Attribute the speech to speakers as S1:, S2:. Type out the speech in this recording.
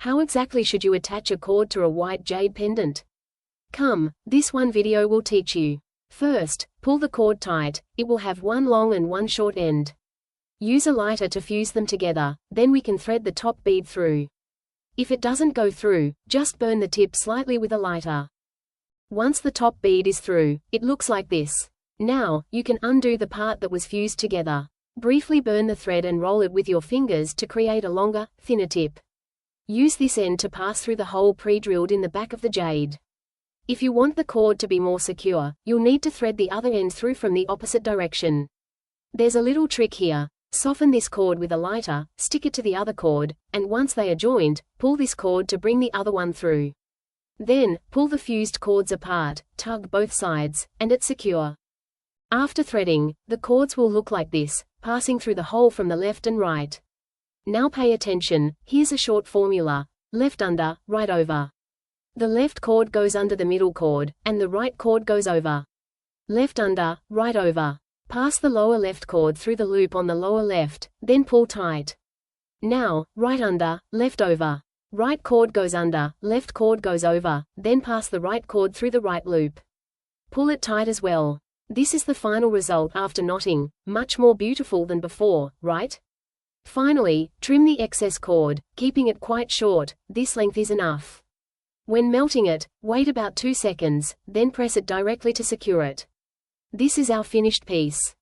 S1: How exactly should you attach a cord to a white jade pendant? Come, this one video will teach you. First, pull the cord tight. It will have one long and one short end. Use a lighter to fuse them together, then we can thread the top bead through. If it doesn't go through, just burn the tip slightly with a lighter. Once the top bead is through, it looks like this. Now, you can undo the part that was fused together. Briefly burn the thread and roll it with your fingers to create a longer, thinner tip. Use this end to pass through the hole pre-drilled in the back of the jade. If you want the cord to be more secure, you'll need to thread the other end through from the opposite direction. There's a little trick here. Soften this cord with a lighter, stick it to the other cord, and once they are joined, pull this cord to bring the other one through. Then, pull the fused cords apart, tug both sides, and it's secure. After threading, the cords will look like this, passing through the hole from the left and right. Now pay attention, here's a short formula. Left under, right over. The left cord goes under the middle cord, and the right cord goes over. Left under, right over. Pass the lower left cord through the loop on the lower left, then pull tight. Now, right under, left over. Right cord goes under, left cord goes over, then pass the right cord through the right loop. Pull it tight as well. This is the final result after knotting, much more beautiful than before, right? Finally, trim the excess cord, keeping it quite short. This length is enough. When melting it, wait about 2 seconds, then press it directly to secure it. This is our finished piece.